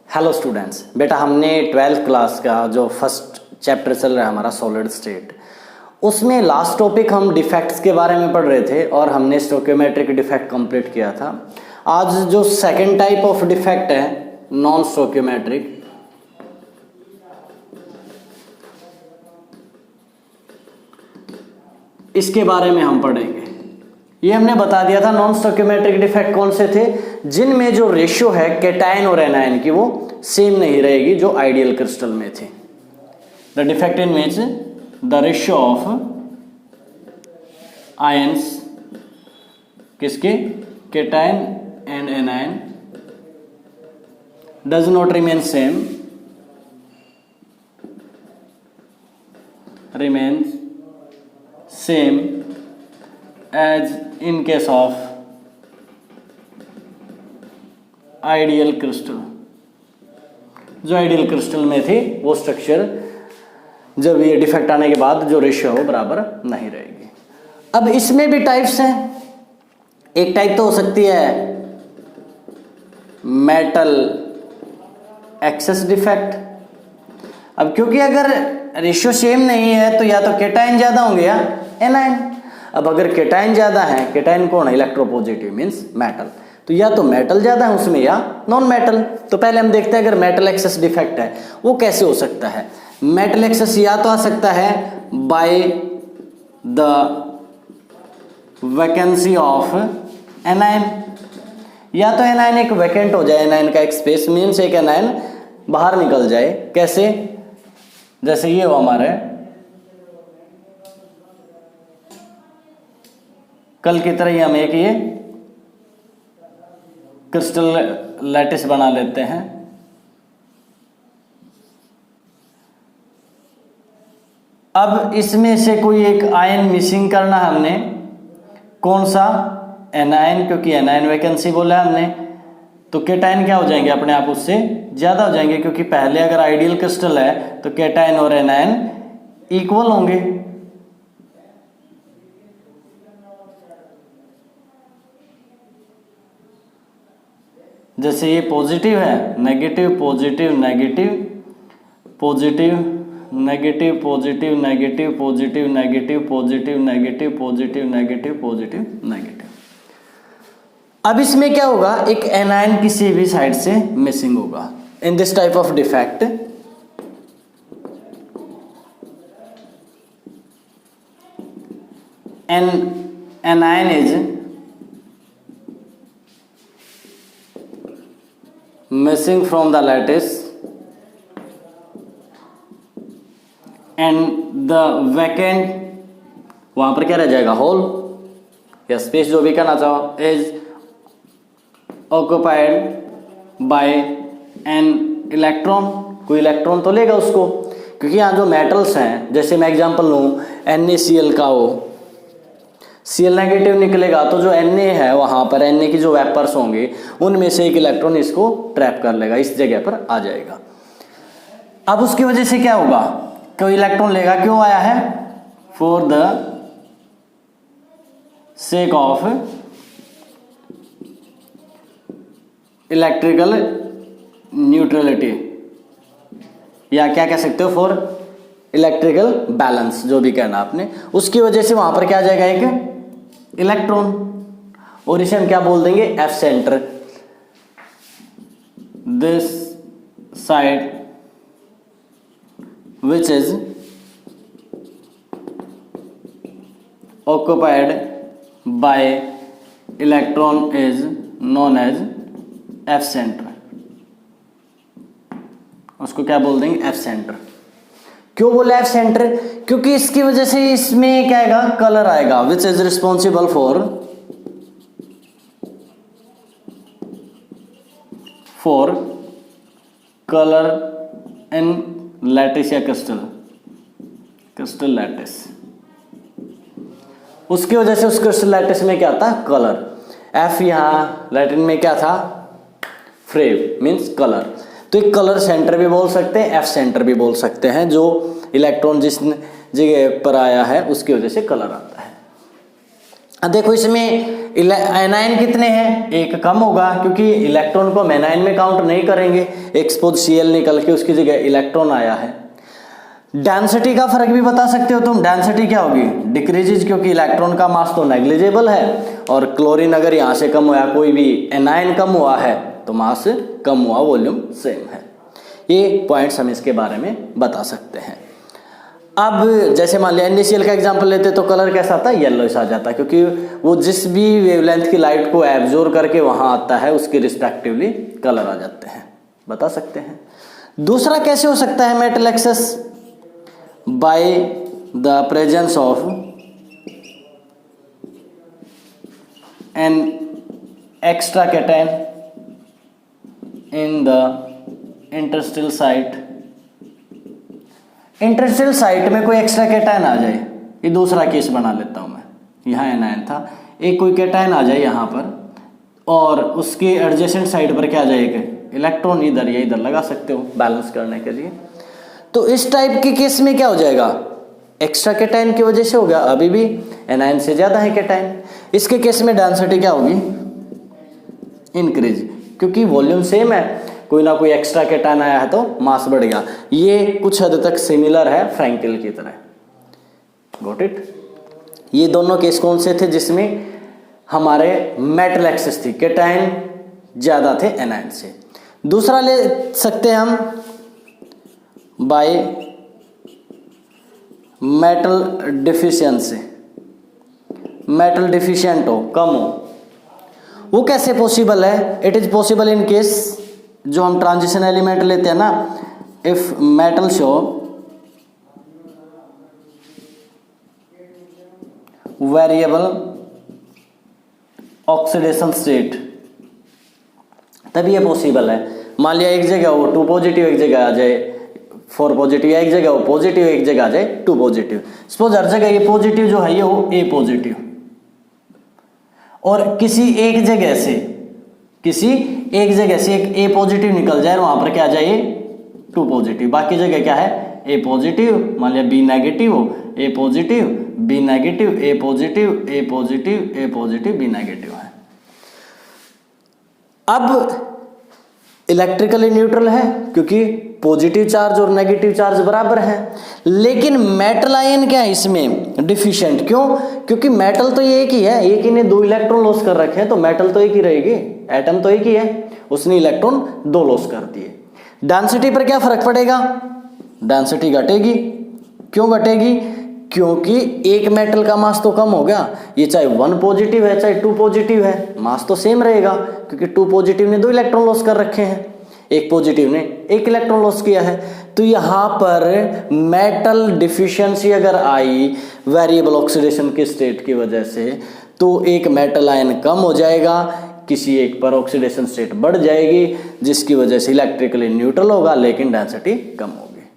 Hello students, बेटा हमने 12th class का जो फर्स्ट चैप्टर चल रहा है हमारा सॉलिड स्टेट, उसमें लास्ट टॉपिक हम डिफेक्ट्स के बारे में पढ़ रहे थे और हमने स्टोकियोमेट्रिक डिफेक्ट कंप्लीट किया था। आज जो सेकंड टाइप ऑफ डिफेक्ट है नॉन स्टोकियोमेट्रिक, इसके बारे में हम पढ़ेंगे। ये हमने बता दिया था नॉन स्टोकियोमेट्रिक डिफेक्ट कौन से थे, जिनमें जो रेशियो है कैटायन और एनायन की वो सेम नहीं रहेगी जो आइडियल क्रिस्टल में थे। The defect in which the ratio of ions किसके cation and anion does not remain same, remains same as in case of ideal crystal. जो आइडियल क्रिस्टल में थी वो स्ट्रक्चर जब ये डिफेक्ट आने के बाद जो रेशियो हो बराबर नहीं रहेगी। अब इसमें भी टाइप्स हैं। एक टाइप तो हो सकती है मेटल एक्सेस डिफेक्ट। अब क्योंकि अगर रेशियो सेम नहीं है तो या तो कैटायन ज्यादा होंगे या एनायन। अब अगर कैटायन ज्यादा है, कैटायन कौन है, इलेक्ट्रोपॉजिटिव मींस मेटल, तो या तो मेटल ज्यादा है उसमें या नॉन मेटल। तो पहले हम देखते हैं अगर मेटल एक्सेस डिफेक्ट है वो कैसे हो सकता है। मेटल एक्सेस या तो आ सकता है by the vacancy of anion, या तो एनायन एक वैकेंट हो जाए, एनायन का एक स्पेस मींस एक एनायन बाहर निकल जाए। कैसे, जैसे ये हो हमारे कल की तरह ही हम एक ये क्रिस्टल लैटिस बना लेते हैं। अब इसमें से कोई एक आयन मिसिंग करना हमने, कौन सा, एनायन, क्योंकि एनायन वैकेंसी बोला हमने, तो कैटायन क्या हो जाएंगे अपने आप उससे ज्यादा हो जाएंगे, क्योंकि पहले अगर आइडियल क्रिस्टल है तो कैटायन और एनायन इक्वल होंगे। जैसे ये पॉजिटिव है, negative positive negative positive negative positive negative positive negative positive negative positive negative positive negative. अब इसमें क्या होगा, एक एनायन किसी भी साइड से मिसिंग होगा। In this type of defect an anion is missing from the lattice and the vacant, वहां पर क्या रह जाएगा, होल या स्पेस जो भी कहना चाहो, is occupied by an electron. कोई इलेक्ट्रॉन तो लेगा उसको, क्योंकि यहाँ जो मेटल्स हैं, जैसे मैं एग्जांपल लूँ NaCl का हो, Cl नेगेटिव निकलेगा तो जो Na है वहां पर Na की जो वेपर्स होंगे उनमें से एक इलेक्ट्रॉन इसको ट्रैप कर लेगा, इस जगह पर आ जाएगा। अब उसकी वजह से क्या होगा, कोई इलेक्ट्रॉन लेगा, क्यों आया है, for the sake of electrical neutrality, या क्या कह सकते हो फॉर इलेक्ट्रिकल बैलेंस, जो भी कहना आपने, उसकी वजह से वहां पर क्या आ जाएगा, एक इलेक्ट्रॉन, और इसे हम क्या बोल देंगे, F centre. This side which is occupied by electron is known as F center। उसको क्या बोल देंगे, F सेंटर। क्यों बोला F सेंटर, क्योंकि इसकी वजह से इसमें क्या आएगा, कलर आएगा, which is responsible for colour in lattice या क्रिस्टल लैटिस। उसकी वजह से उस क्रिस्टल लैटिस में क्या आता है, कलर। F यहाँ लैटिन में क्या था, फ्रेम मीन्स कलर। तो एक कलर सेंटर भी बोल सकते हैं, F सेंटर भी बोल सकते हैं। जो इलेक्ट्रॉन जिस जगह पर आया है उसकी वजह से कलर आता है। देखो इसमें एनायन कितने हैं, एक कम होगा क्योंकि इलेक्ट्रॉन को हम एनायन में काउंट नहीं करेंगे, एक्सपोज Cl निकल के उसकी जगह इलेक्ट्रॉन आया है। डेंसिटी का फर्क भी बता सकते हो तुम, डेंसिटी क्या होगी, डिक्रीजेज, क्योंकि इलेक्ट्रॉन का मास तो नेग्लिजिबल है और क्लोरीन अगर यहाँ से कम हुआ, कोई भी एनायन कम हुआ है तो मास कम हुआ, वॉल्यूम सेम है। ये पॉइंट्स हम इसके बारे में बता सकते हैं। अब जैसे मान लिया NaCl का एग्जांपल लेते तो कलर कैसा आता है, येलोइश आ जाता है, क्योंकि वो जिस भी वेवलेंथ की लाइट को एब्जॉर्ब करके वहां आता है उसके रिस्पेक्टिवली कलर आ जाते हैं, बता सकते हैं। दूसरा कैसे हो सकता है metal access, by the presence of an extra cation in the interstitial site. Interstitial site में कोई एक्स्ट्रा कैटायन आ जाए, ये दूसरा केस बना लेता हूं मैं, यहाँ एनायन था, एक कोई कैटायन आ जाए यहाँ पर और उसके एडजेसेंट साइड पर क्या आ जाएगा, इलेक्ट्रॉन, इधर या इधर लगा सकते हो बैलेंस करने के लिए। तो इस टाइप के केस में क्या हो जाएगा, एक्स्ट्रा कैटायन की वजह से हो गया, अभी भी एनायन से ज्यादा है कैटायन। इसके केस में डेंसिटी क्या होगी, इंक्रीज, क्योंकि वॉल्यूम सेम है, कोई ना कोई एक्स्ट्रा कैटायन आया है तो मास बढ़ गया। ये कुछ हद तक सिमिलर है फ्रैंकेल की तरह, गॉट इट। ये दोनों केस कौन से थे जिसमें हमारे मेटल एक्सेस थी, कैटायन ज्यादा थे एनायन से। दूसरा ले सकते हैं हम by metal deficiency, metal deficient हो, कम हो, वो कैसे पॉसिबल है, it is possible in case जो हम ट्रांजिशन एलिमेंट लेते हैं ना, if metal show variable oxidation state, तभी ये पॉसिबल है। मान लिया एक जगह हो 2 पॉजिटिव, एक जगह आ जाए 4 पॉजिटिव, या एक जगह हो पॉजिटिव, एक जगह आ जाए 2 पॉजिटिव। सपोज हर जगह ये पॉजिटिव जो है ये हो A पॉजिटिव, और किसी एक जगह से एक A पॉजिटिव निकल जाए और वहां पर क्या आ जाए 2 पॉजिटिव, बाकी जगह क्या है A पॉजिटिव, मान लिया B नेगेटिव हो, A positive, B negative, A positive, A positive, A positive, B negative है। अब इलेक्ट्रिकली न्यूट्रल है क्योंकि पॉजिटिव चार्ज और नेगेटिव चार्ज बराबर है, लेकिन मेटल आयन क्या है इसमें डिफिशिएंट, क्यों, क्योंकि मेटल तो ये एक ही है, एक ही ने 2 इलेक्ट्रॉन लॉस कर रखे हैं, तो मेटल तो एक ही रहेगी, एटम तो एक ही है, उसने इलेक्ट्रॉन 2 लॉस कर दिए। डेंसिटी पर क्या फर्क पड़ेगा, डेंसिटी घटेगी, क्यों घटेगी, क्योंकि एक मेटल का मास तो कम हो गया, ये चाहे 1 पॉजिटिव है चाहे 2 पॉजिटिव है, मास तो सेम रहेगा, क्योंकि 2 पॉजिटिव ने 2 इलेक्ट्रॉन लॉस कर रखे हैं, एक पॉजिटिव ने 1 इलेक्ट्रॉन लॉस किया है। तो यहां पर मेटल डिफिशियंसी अगर आई वेरिएबल ऑक्सीडेशन के स्टेट की वजह से, तो एक मेटल आयन कम हो जाएगा, किसी एक पर ऑक्सीडेशन स्टेट बढ़ जाएगी, जिसकी वजह से इलेक्ट्रिकली न्यूट्रल होगा लेकिन डेंसिटी कम होगी।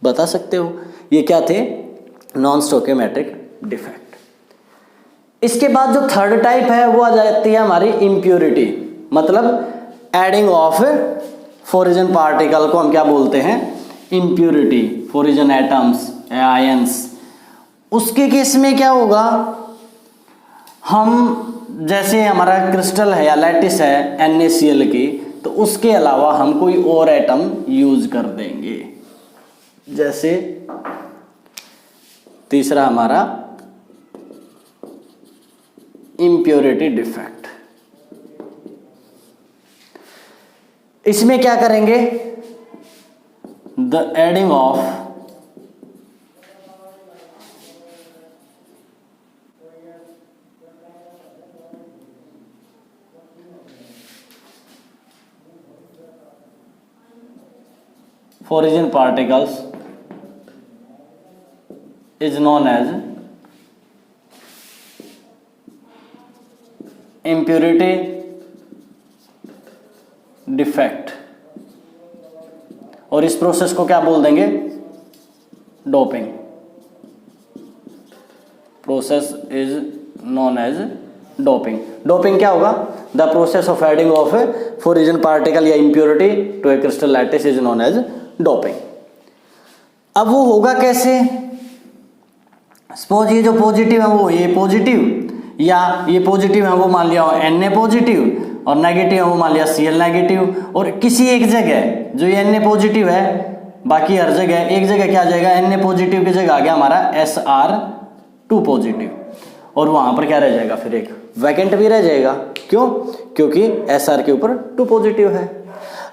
बता सकते हो ये क्या थे, नॉन स्टोइकियोमेट्रिक डिफेक्ट। इसके बाद जो थर्ड टाइप है वो आ जाती है हमारी इम्प्योरिटी, मतलब एडिंग ऑफ फॉरिजन पार्टिकल को हम क्या बोलते हैं, इम्प्योरिटी, फॉरिजन एटम्स, आयंस। उसके केस में क्या होगा, हम जैसे हमारा क्रिस्टल है या लैटिस है NaCl की, तो उसके अलावा हम कोई और एटम यूज कर देंगे। जैसे तीसरा हमारा इम्प्योरिटी डिफेक्ट, इसमें क्या करेंगे, the adding of foreign particles is known as impurity defect, और इस प्रोसेस को क्या बोल देंगे, doping. Process is known as doping. Doping क्या होगा, the process of adding of foreign particle या impurity to a crystal lattice is known as doping. अब वो होगा कैसे, सपोज ये जो पॉजिटिव है वो A पॉजिटिव, या ये पॉजिटिव है वो मान लिया Na पॉजिटिव और नेगेटिव है वो मान लिया Cl नेगेटिव, और किसी एक जगह जो ये Na पॉजिटिव है, बाकी हर जगह एक जगह क्या आ जाएगा, Na पॉजिटिव की जगह आ गया हमारा Sr2 पॉजिटिव, और वहां पर क्या रह जाएगा, फिर एक वैकेंट भी रह जाएगा। क्यों? क्योंकि Sr के ऊपर 2 पॉजिटिव है।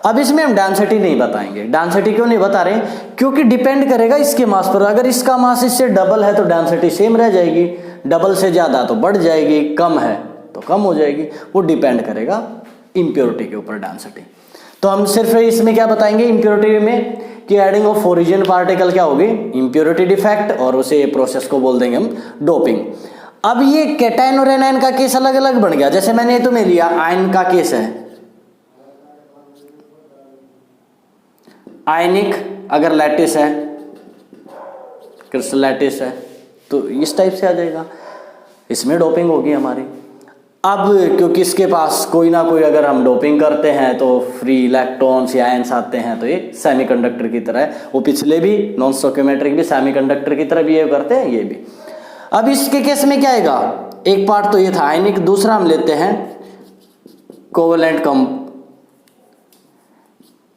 अब इसमें हम डेंसिटी नहीं बताएंगे। डेंसिटी क्यों नहीं बता रहे? क्योंकि डिपेंड करेगा इसके मास पर। अगर इसका मास इससे डबल है तो डेंसिटी सेम रह जाएगी, डबल से ज्यादा तो बढ़ जाएगी, कम है तो कम हो जाएगी। वो डिपेंड करेगा इम्प्योरिटी के ऊपर डेंसिटी। तो हम सिर्फ इसमें क्या बताएंगे इम्प्योरिटी में, कि एडिंग ऑफ ओरिजिन पार्टिकल क्या होगी, इम्प्योरिटी डिफेक्ट, और उसे प्रोसेस को बोल देंगे हम डोपिंग। अब ये कैटायन और एनायन का केस अलग अलग बन गया। जैसे मैंने तुम्हें लिया आयन का केस है, आयनिक अगर लैटिस है, क्रिस्टल लैटिस है, तो इस टाइप से आ जाएगा, इसमें डोपिंग होगी हमारी। अब क्योंकि इसके पास कोई ना कोई अगर हम डोपिंग करते हैं तो फ्री इलेक्ट्रॉन्स या आयंस आते हैं, तो ये सेमीकंडक्टर की तरह है। वो पिछले भी नॉन स्टोइकियोमेट्रिक भी सेमीकंडक्टर की तरह बिहेव करते हैं, ये भी। अब इसके केस में क्या आएगा, एक पार्ट तो ये था आयनिक, दूसरा हम लेते हैं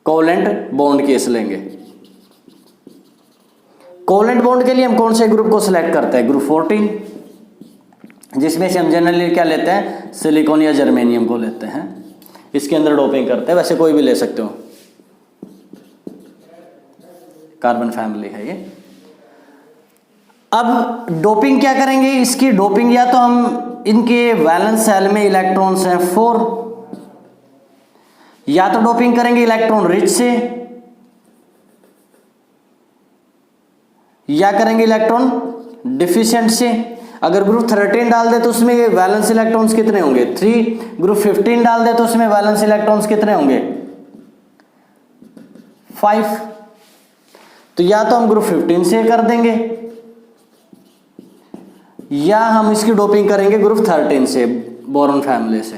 कोवलेंट बॉन्ड केस लेंगे। कोवलेंट बॉन्ड के लिए हम कौन से ग्रुप को सिलेक्ट करते हैं, ग्रुप 14, जिसमें से हम जनरली क्या लेते हैं, सिलिकॉन या जर्मेनियम को लेते हैं। इसके अंदर डोपिंग करते हैं, वैसे कोई भी ले सकते हो, कार्बन फैमिली है ये। अब डोपिंग क्या करेंगे, इसकी डोपिंग या तो हम इनके वैलेंस शेल में इलेक्ट्रॉन्स हैं 4, या तो डोपिंग करेंगे इलेक्ट्रॉन रिच से, या करेंगे इलेक्ट्रॉन डिफिशिएंट से। अगर ग्रुप 13 डाल दे तो उसमें वैलेंस इलेक्ट्रॉन्स कितने होंगे, 3। ग्रुप 15 डाल दे तो उसमें वैलेंस इलेक्ट्रॉन्स कितने होंगे, 5। तो या तो हम ग्रुप 15 से कर देंगे, या हम इसकी डोपिंग करेंगे ग्रुप 13 से, बोरॉन फैमिली से।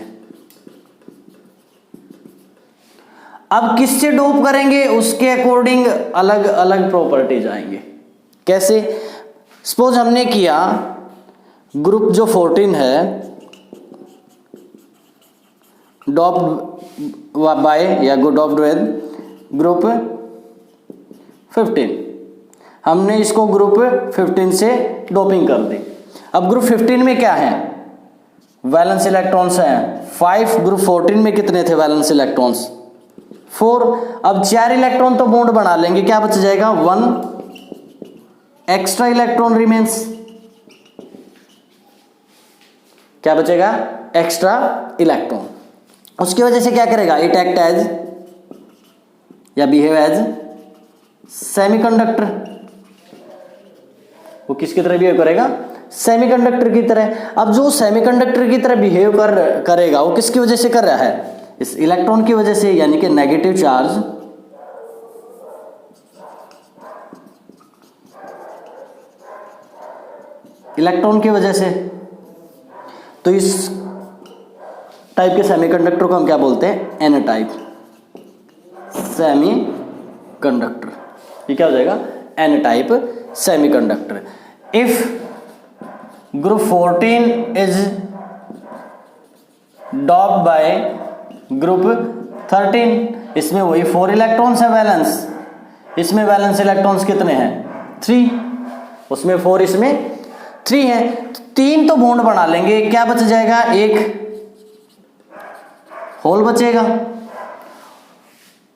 अब किससे डोप करेंगे उसके अकॉर्डिंग अलग अलग प्रॉपर्टीज आएंगे। कैसे, सपोज हमने किया ग्रुप जो 14 है डॉप्ड बाय या डॉप्ड विद ग्रुप 15, हमने इसको ग्रुप 15 से डोपिंग कर दी। अब ग्रुप 15 में क्या है, वैलेंस इलेक्ट्रॉन्स हैं 5। ग्रुप 14 में कितने थे वैलेंस इलेक्ट्रॉन्स, 4। अब 4 इलेक्ट्रॉन तो बॉन्ड बना लेंगे, क्या बच जाएगा, 1 एक्स्ट्रा इलेक्ट्रॉन रिमेन्स। क्या बचेगा, एक्स्ट्रा इलेक्ट्रॉन। उसकी वजह से क्या करेगा, इट एक्ट एज या बिहेव एज सेमीकंडक्टर। वो किसकी तरह बिहेव करेगा, सेमीकंडक्टर की तरह। अब जो सेमीकंडक्टर की तरह बिहेव करेगा वो किसकी वजह से कर रहा है, इस इलेक्ट्रॉन की वजह से, यानी कि नेगेटिव चार्ज इलेक्ट्रॉन की वजह से। तो इस टाइप के सेमीकंडक्टर को हम क्या बोलते हैं, एन टाइप सेमीकंडक्टर। ये क्या हो जाएगा, N type semiconductor. If group 14 is doped by group 13, इसमें वही 4 इलेक्ट्रॉन्स है वैलेंस, इसमें वैलेंस इलेक्ट्रॉन्स कितने हैं, 3, उसमें 4 इसमें 3 है। 3 तो बॉन्ड बना लेंगे, क्या बच जाएगा, एक होल बचेगा,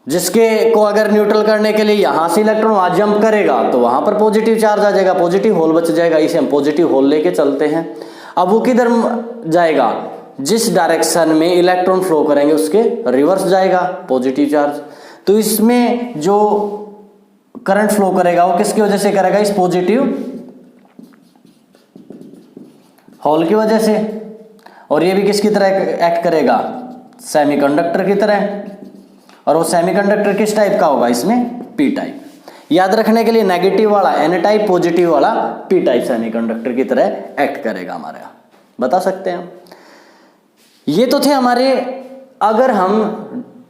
जिसके को अगर न्यूट्रल करने के लिए यहां से इलेक्ट्रॉन वहां जंप करेगा तो वहां पर पॉजिटिव चार्ज आ जाएगा, पॉजिटिव होल बच जाएगा। इसे हम पॉजिटिव होल लेके चलते हैं। अब वो किधर जाएगा, जिस डायरेक्शन में इलेक्ट्रॉन फ्लो करेंगे उसके रिवर्स जाएगा पॉजिटिव चार्ज। तो इसमें जो करंट फ्लो करेगा वो किसकी वजह से करेगा, इस पॉजिटिव होल की वजह से। और ये भी किसकी तरह एक्ट करेगा, सेमीकंडक्टर की तरह। और वो सेमीकंडक्टर किस टाइप का होगा, इसमें पी टाइप। याद रखने के लिए नेगेटिव वाला एन टाइप, पॉजिटिव वाला पी टाइप सेमीकंडक्टर की तरह एक्ट करेगा हमारे, बता सकते हैं। ये तो थे हमारे अगर हम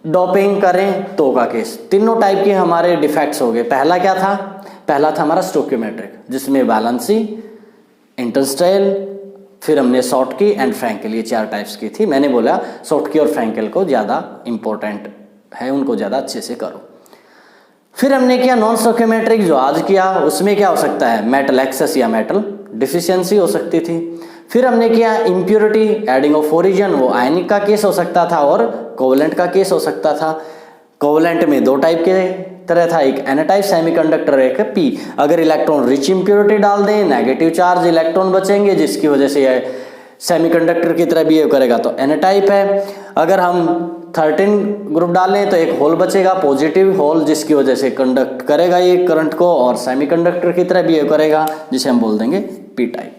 डोपिंग करें तो का केस। तीनों टाइप के हमारे डिफेक्ट्स हो गए। पहला क्या था, पहला था हमारा स्टोइकियोमेट्रिक, जिसमें वैलेंसी, इंटरस्टेल फिर हमने शॉटकी एंड फ्रैंकेल, ये 4 टाइप्स की थी। मैंने बोला शॉटकी और फ्रैंकेल को ज़्यादा इंपॉर्टेंट है, उनको ज़्यादा अच्छे से करो। फिर हमने किया नॉन स्टोइकियोमेट्रिक, जो आज किया, उसमें क्या हो सकता है, मेटल एक्सेस या मेटल डिफिशियंसी हो सकती थी। फिर हमने किया इम्प्योरिटी, एडिंग ऑफ ओरिजिन, वो आयनिक का केस हो सकता था और कोवेलेंट का केस हो सकता था। कोवेलेंट में 2 टाइप के तरह था, एक एन टाइप सेमीकंडक्टर, एक पी। अगर इलेक्ट्रॉन रिच इम्प्योरिटी डाल दें, नेगेटिव चार्ज इलेक्ट्रॉन बचेंगे, जिसकी वजह से ये सेमीकंडक्टर की तरह बिहेव करेगा, तो एन टाइप है। अगर हम 13 ग्रुप डालें तो एक होल बचेगा, पॉजिटिव होल, जिसकी वजह से कंडक्ट करेगा ये करंट को और सेमीकंडक्टर की तरह बिहेव करेगा, जिसे हम बोल देंगे पी टाइप।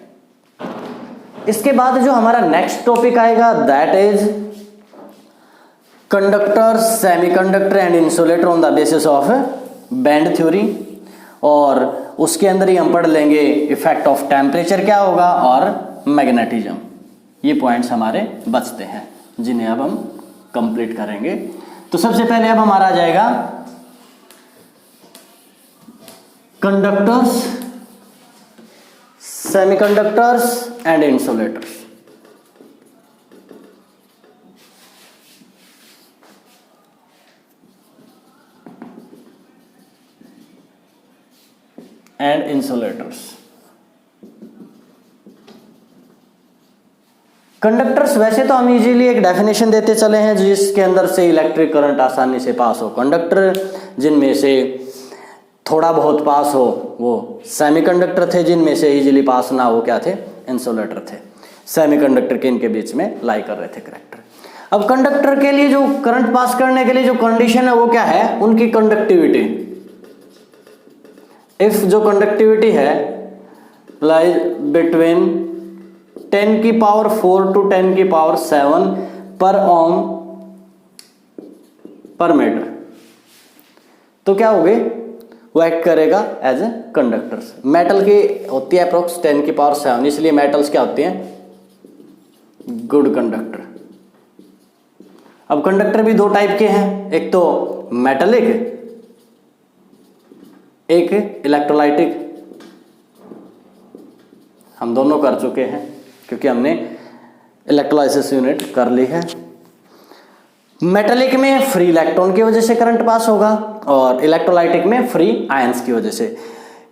इसके बाद जो हमारा नेक्स्ट टॉपिक आएगा that is conductor, semiconductor and insulator on the basis of band theory, और उसके अंदर ही हम पढ़ लेंगे इफेक्ट ऑफ टेम्परेचर क्या होगा और मैग्नेटिज्म। ये पॉइंट्स हमारे बचते हैं जिन्हें अब हम कंप्लीट करेंगे। तो सबसे पहले अब हमारा आ जाएगा conductors, semiconductors and insulators. And insulators. Conductors वैसे तो हम इजीली एक डेफिनेशन देते चले हैं जिसके अंदर से इलेक्ट्रिक करंट आसानी से पास हो। कंडक्टर जिनमें से थोड़ा बहुत पास हो वो सेमीकंडक्टर थे, जिनमें से इजीली पास ना हो क्या थे, इंसुलेटर थे। सेमीकंडक्टर के इनके बीच में लाई कर रहे थे करेक्टर। अब कंडक्टर के लिए जो करंट पास करने के लिए जो कंडीशन है वो क्या है, उनकी कंडक्टिविटी। इफ जो कंडक्टिविटी है लाई बिटवीन 10 की पावर 4 टू 10 की पावर 7 पर ओम पर मीटर, तो क्या होगी, वो एक्ट करेगा एज ए कंडक्टर्स। मेटल की होती है अप्रोक्स 10 की पावर 7, इसलिए मेटल्स क्या होती हैं, गुड कंडक्टर। अब कंडक्टर भी 2 टाइप के हैं, एक तो मेटलिक, एक इलेक्ट्रोलाइटिक। हम दोनों कर चुके हैं क्योंकि हमने इलेक्ट्रोलाइसिस यूनिट कर ली है। मेटलिक में फ्री इलेक्ट्रॉन की वजह से करंट पास होगा और इलेक्ट्रोलाइटिक में फ्री आयंस की वजह से।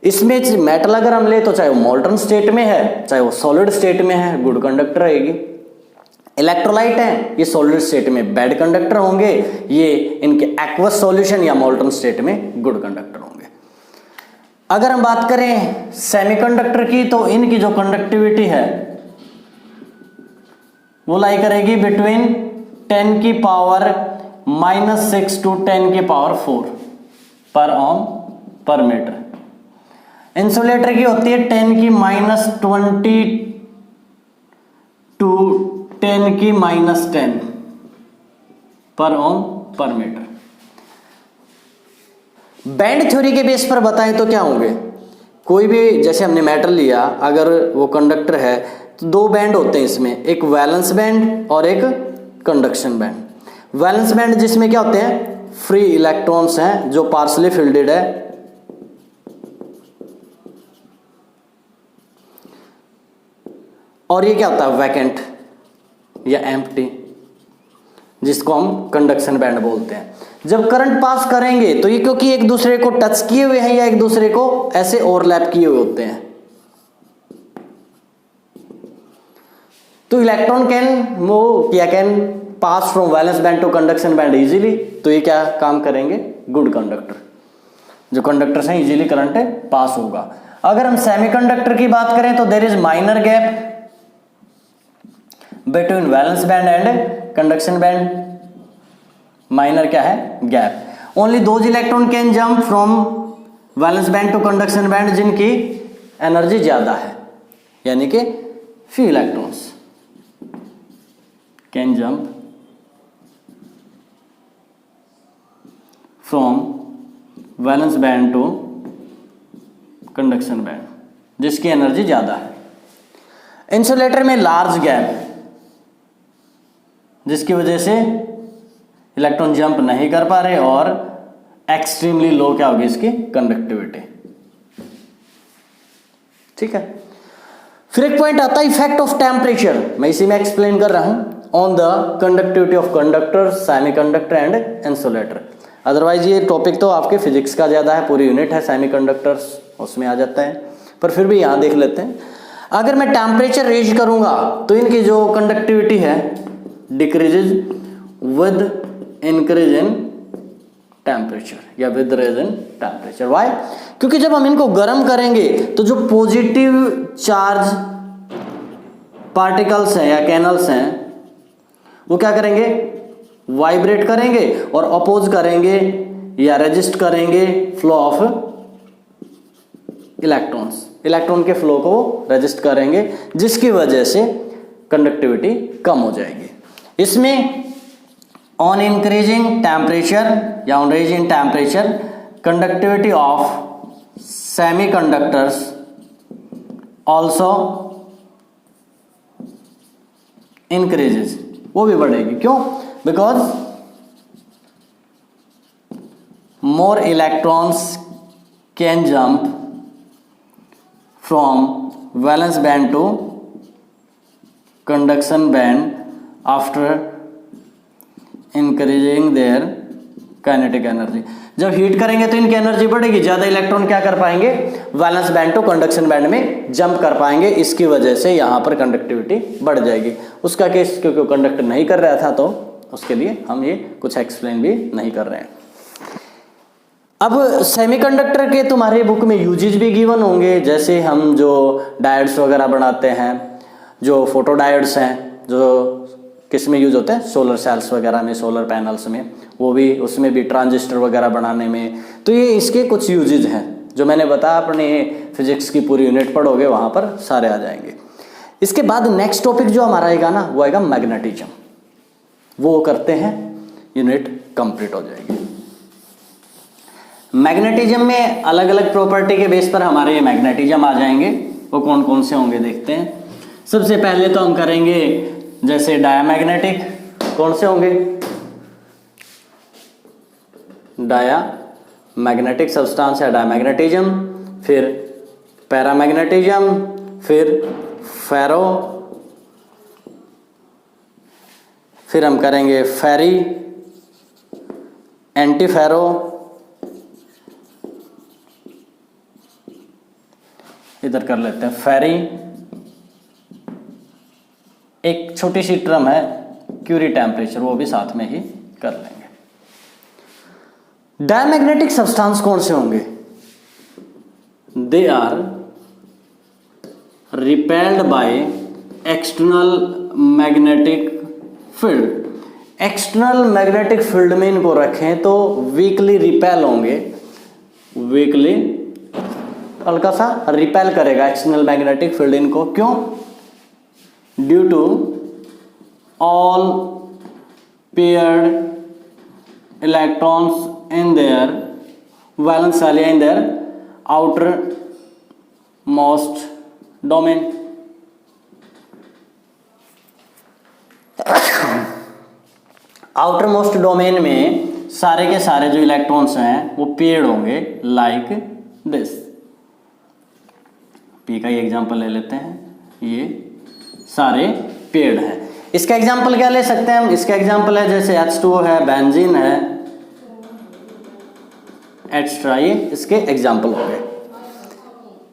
इसमें मेटल अगर हम ले तो चाहे वो मोल्टन स्टेट में है चाहे वो सॉलिड स्टेट में है, गुड कंडक्टर रहेगी। इलेक्ट्रोलाइट है, ये सॉलिड स्टेट में बैड कंडक्टर होंगे, ये इनके एक्वस सॉल्यूशन या मोल्टन स्टेट में गुड कंडक्टर होंगे। अगर हम बात करें सेमीकंडक्टर की तो इनकी जो कंडक्टिविटी है वो लाई करेगी बिटवीन 10 की पावर -6 टू 10 की पावर 4 पर ओम पर मीटर। इंसुलेटर की होती है 10 की -20 टू 10 की -10 पर ओम पर मीटर। बैंड थ्योरी के बेस पर बताएं तो क्या होंगे, कोई भी जैसे हमने मेटल लिया, अगर वो कंडक्टर है तो 2 बैंड होते हैं इसमें, एक वैलेंस बैंड और एक कंडक्शन बैंड। वैलेंस बैंड जिसमें क्या होते हैं, फ्री इलेक्ट्रॉन्स हैं जो पार्शली फिल्डेड है, और ये क्या होता है, वैकेंट या एम्प्टी, जिसको हम कंडक्शन बैंड बोलते हैं। जब करंट पास करेंगे तो ये क्योंकि एक दूसरे को टच किए हुए हैं या एक दूसरे को ऐसे ओवरलैप किए हुए होते हैं, तो electron can pass from valence band to conduction band easily. तो ये क्या काम करेंगे, गुड कंडक्टर। जो कंडक्टर्स हैं इजीली करंट पास होगा। अगर हम सेमीकंडक्टर की बात करें तो there is minor gap between valence band and conduction band. Minor क्या है, gap. Only those electron can jump from valence band to conduction band जिनकी एनर्जी ज्यादा है, यानी कि few electrons can jump from valence band to conduction band जिसकी energy ज्यादा है। इंसुलेटर में लार्ज गैप जिसकी वजह से इलेक्ट्रॉन जंप नहीं कर पा रहे और एक्सट्रीमली लो क्या होगी इसकी कंडक्टिविटी। ठीक है। फिर एक पॉइंट आता है इफेक्ट ऑफ टेम्परेचर, मैं इसी में एक्सप्लेन कर रहा हूं, on the conductivity of conductor, semiconductor and insulator. Otherwise ये टॉपिक तो आपके फिजिक्स का ज़्यादा है, पूरी यूनिट है सेमीकंडक्टर्स, उसमें आ जाता है, पर फिर भी यहाँ देख लेते हैं। अगर मैं टेम्परेचर रेज करूँगा तो इनकी जो कंडक्टिविटी है decreases with increase in temperature या with raise in temperature. Why? क्योंकि जब हम इनको गर्म करेंगे तो जो पॉजिटिव चार्ज पार्टिकल्स हैं या कैनल्स हैं वो क्या करेंगे, वाइब्रेट करेंगे और अपोज करेंगे या रेजिस्ट करेंगे फ्लो ऑफ इलेक्ट्रॉन्स, इलेक्ट्रॉन के फ्लो को रेजिस्ट करेंगे, जिसकी वजह से कंडक्टिविटी कम हो जाएगी। इसमें ऑन इंक्रीजिंग टेम्परेचर या on raising temperature conductivity of semiconductors also increases, वो भी बढ़ेगी। क्यों? Because more electrons can jump from valence band to conduction band after increasing their kinetic energy. जब हीट करेंगे तो इनकी एनर्जी बढ़ेगी, ज्यादा इलेक्ट्रॉन क्या कर पाएंगे, valence band to conduction band में जंप कर पाएंगे, इसकी वजह से यहां पर कंडक्टिविटी बढ़ जाएगी। उसका केस क्योंकि कंडक्ट नहीं कर रहा था तो उसके लिए हम ये कुछ एक्सप्लेन भी नहीं कर रहे हैं। अब सेमीकंडक्टर के तुम्हारे बुक में यूजेज भी गिवन होंगे, जैसे हम जो डायोड्स वगैरह बनाते हैं, जो फोटो डायोड्स हैं, जो किस में यूज होते हैं, सोलर सेल्स वगैरह में, सोलर पैनल्स में, वो भी उसमें भी ट्रांजिस्टर वगैरह बनाने में। तो ये इसके कुछ यूजेज हैं जो मैंने बताया, अपने फिजिक्स की पूरी यूनिट पढ़ोगे वहां पर सारे आ जाएंगे। इसके बाद नेक्स्ट टॉपिक जो हमारा आएगा ना वो आएगा मैग्नेटिज्म, वो करते हैं, यूनिट कंप्लीट हो जाएगी। मैग्नेटिज्म में अलग अलग प्रॉपर्टी के बेस पर हमारे ये मैग्नेटिज्म आ जाएंगे, वो कौन कौन से होंगे देखते हैं। सबसे पहले तो हम करेंगे जैसे डायामैग्नेटिक, कौन से होंगे, डायामैग्नेटिक सब्सटेंस है डायामैग्नेटिज्म, फिर पैरामैग्नेटिज्म, फिर फेरो, फिर हम करेंगे फेरी, एंटीफेरो, इधर कर लेते हैं फेरी, एक छोटी सी टर्म है क्यूरी टेम्परेचर, वो भी साथ में ही कर लेंगे। डायमैग्नेटिक सब्सटेंस कौन से होंगे, they are repelled by external magnetic field. External magnetic field में इनको रखें तो वीकली रिपेल होंगे, वीकली हल्का सा रिपेल करेगा एक्सटर्नल मैग्नेटिक फील्ड इनको। क्यों? Due to all paired electrons in their valence shell in their outermost domain. Outermost domain में सारे के सारे जो इलेक्ट्रॉन्स हैं वो पेयर्ड होंगे लाइक दिस। पी का ही एग्जांपल ले लेते हैं, ये सारे पेयर्ड हैं। इसका एग्जांपल क्या ले सकते हैं हम, इसका एग्जांपल है जैसे H2O है, बेंजीन है, एक्स्ट्रा, ये इसके एग्जांपल हो गए।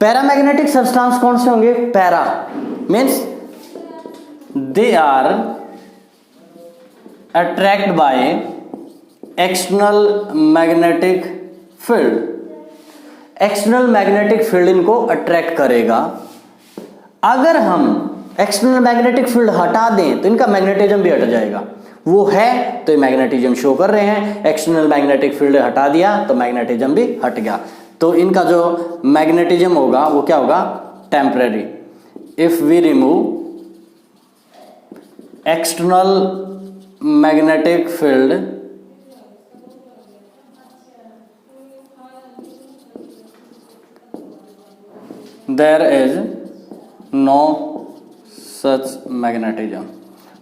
पैरामैग्नेटिक सब्सटेंस कौन से होंगे, para means they are attract by external magnetic field. External magnetic field इनको अट्रैक्ट करेगा। अगर हम एक्सटर्नल मैग्नेटिक फील्ड हटा दें तो इनका मैग्नेटिज्म भी हट जाएगा। वो है तो ये मैग्नेटिज्म शो कर रहे हैं, एक्सटर्नल मैग्नेटिक फील्ड हटा दिया तो मैग्नेटिज्म भी हट गया। तो इनका जो मैग्नेटिज्म होगा वो क्या होगा, temporary. If we remove external magnetic field there is no such magnetism,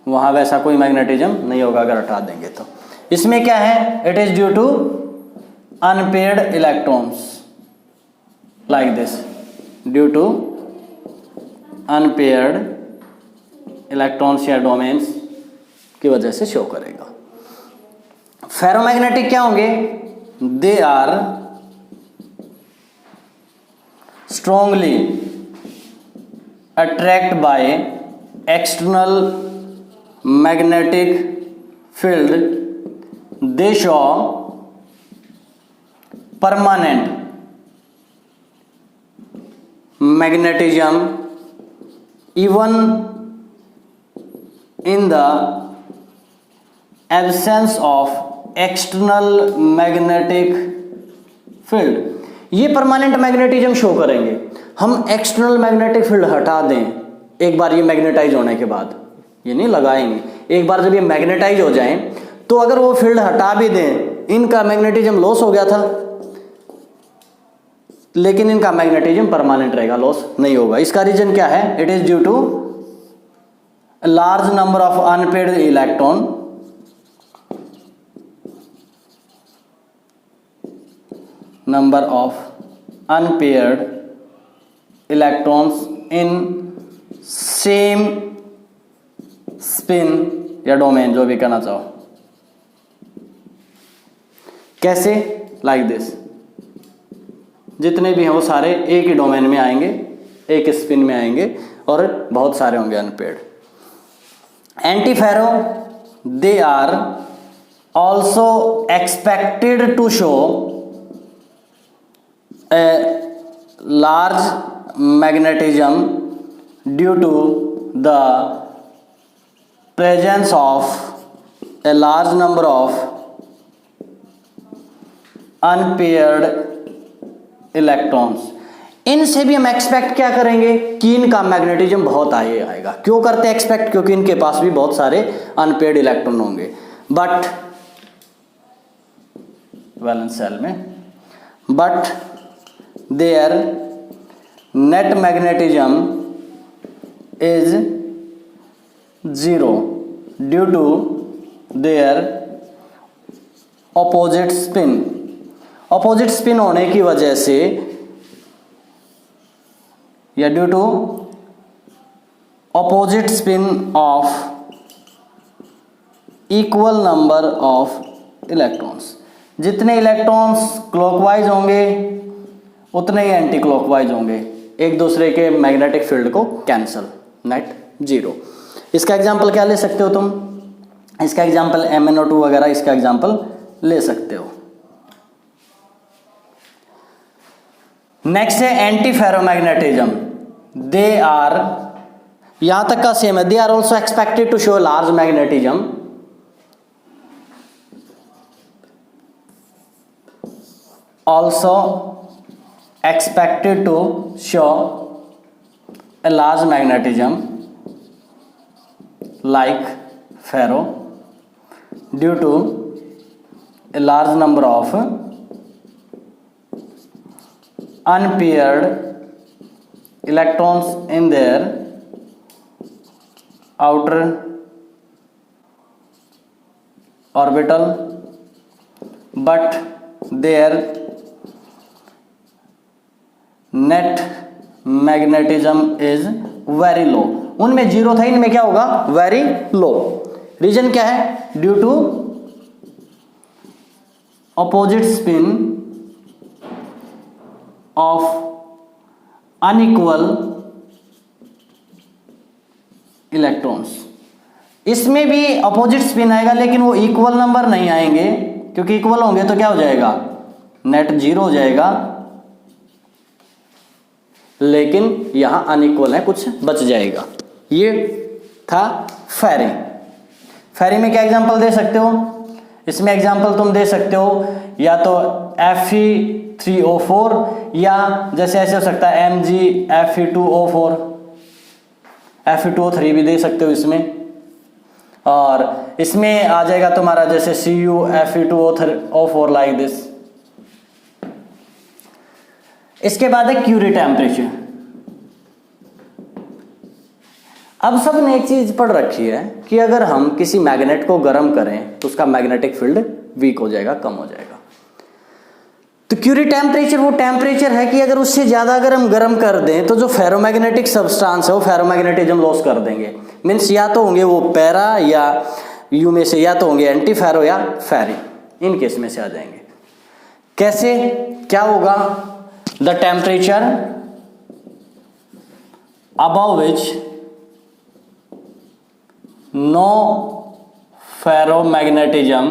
वहां वैसा कोई मैग्नेटिज्म नहीं होगा अगर हटा देंगे तो। इसमें क्या है, it is due to unpaired electrons like this, due to unpaired electrons या डोमेन्स की वजह से शो करेगा। फेरोमैग्नेटिक क्या होंगे? They are strongly attract by external magnetic field, they show permanent magnetism even in the absence of external magnetic field। ये permanent magnetism show करेंगे। हम एक्सटर्नल मैग्नेटिक फील्ड हटा दें एक बार ये मैग्नेटाइज होने के बाद, ये नहीं लगाएंगे, एक बार जब ये मैग्नेटाइज हो जाएं तो अगर वो फील्ड हटा भी दें, इनका मैग्नेटिज्म लॉस हो गया था, लेकिन इनका मैग्नेटिज्म परमानेंट रहेगा, लॉस नहीं होगा। इसका रीजन क्या है? It is due to large number of unpaired electron, number of unpaired electrons in same spin या डोमेन, जो भी कहना चाहो। कैसे? लाइक दिस, जितने भी हैं वो सारे एक ही डोमेन में आएंगे, एक स्पिन में आएंगे और बहुत सारे होंगे unpaired. Antiferro they are also expected to show a large magnetism due to the presence of a large number of unpaired electrons. इनसे भी हम एक्सपेक्ट क्या करेंगे कि इनका मैग्नेटिज्म बहुत आएगा। क्यों करते हैं एक्सपेक्ट? क्योंकि इनके पास भी बहुत सारे अनपेयर्ड इलेक्ट्रॉन होंगे। बट वैलेंस सेल में, but their net magnetism is 0 due to their opposite spin. Opposite spin होने की वजह से या due to opposite spin of equal number of electrons. जितने इलेक्ट्रॉन्स क्लॉकवाइज होंगे उतने ही एंटी क्लॉकवाइज होंगे, एक दूसरे के मैग्नेटिक फील्ड को कैंसल, नेट 0। इसका एग्जांपल क्या ले सकते हो तुम? इसका एग्जांपल MnO2 वगैरह, इसका एग्जांपल ले सकते हो। नेक्स्ट है एंटी फेरोमैग्नेटिज्म। दे आर, यहां तक का सेम है, they are also expected to show large magnetism, also expected to show a large magnetism like ferro due to a large number of unpaired electrons in their outer orbital, but their net magnetism is very low। उनमें 0 था, इनमें क्या होगा? very low। रीजन क्या है? Due to opposite spin of unequal electrons। इसमें भी अपोजिट स्पिन आएगा, लेकिन वो इक्वल नंबर नहीं आएंगे, क्योंकि इक्वल होंगे तो क्या हो जाएगा? नेट 0 हो जाएगा, लेकिन यहां अनइक्वल है, कुछ बच जाएगा। ये था फेरी। फेरी में क्या एग्जांपल दे सकते हो? इसमें एग्जांपल तुम दे सकते हो या तो Fe3O4, या जैसे ऐसे हो सकता है MgFe2O4, Fe2O3 भी दे सकते हो इसमें। और इसमें आ जाएगा तुम्हारा जैसे CuFe2O4 लाइक दिस। इसके बाद है क्यूरी टेम्परेचर। अब सब ने एक चीज पढ़ रखी है कि अगर हम किसी मैग्नेट को गर्म करें तो उसका मैग्नेटिक फील्ड वीक हो जाएगा, कम हो जाएगा। तो क्यूरी टेम्परेचर वो टेम्परेचर है कि अगर उससे ज़्यादा अगर हम गर्म कर दें तो जो फेरोमैग्नेटिक सब्सटेंस है वो फेरोमैग्नेटिज्म लॉस कर देंगे। मीन्स या तो होंगे वो पैरा या यू में से या तो होंगे एंटी फेरो या फेरी, इन केस में से आ जाएंगे। कैसे क्या होगा? The temperature above which no ferromagnetism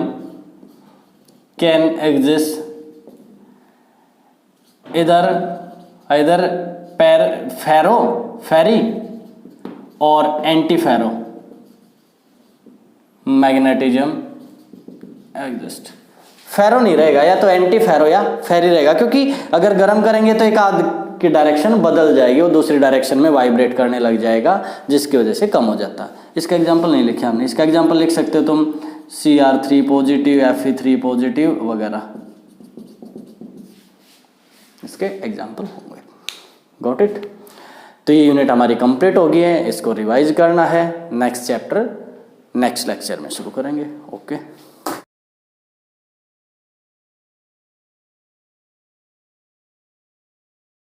can exist इधर फेरो फेरी और anti ferro magnetism exist. Ferro नहीं रहेगा, या तो एंटी फेरो या फेरी रहेगा, क्योंकि अगर गर्म करेंगे तो एक आध की डायरेक्शन बदल जाएगी, वो दूसरी डायरेक्शन में वाइब्रेट करने लग जाएगा, जिसकी वजह से कम हो जाता है। इसका एग्जांपल नहीं लिखा हमने, इसका एग्जांपल लिख सकते हो तुम Cr3 पॉजिटिव, Fe3 पॉजिटिव वगैरह, इसके एग्जाम्पल होंगे। Got it? तो ये यूनिट हमारी कंप्लीट हो गई है, इसको रिवाइज करना है। नेक्स्ट चैप्टर नेक्स्ट लेक्चर में शुरू करेंगे। ओके।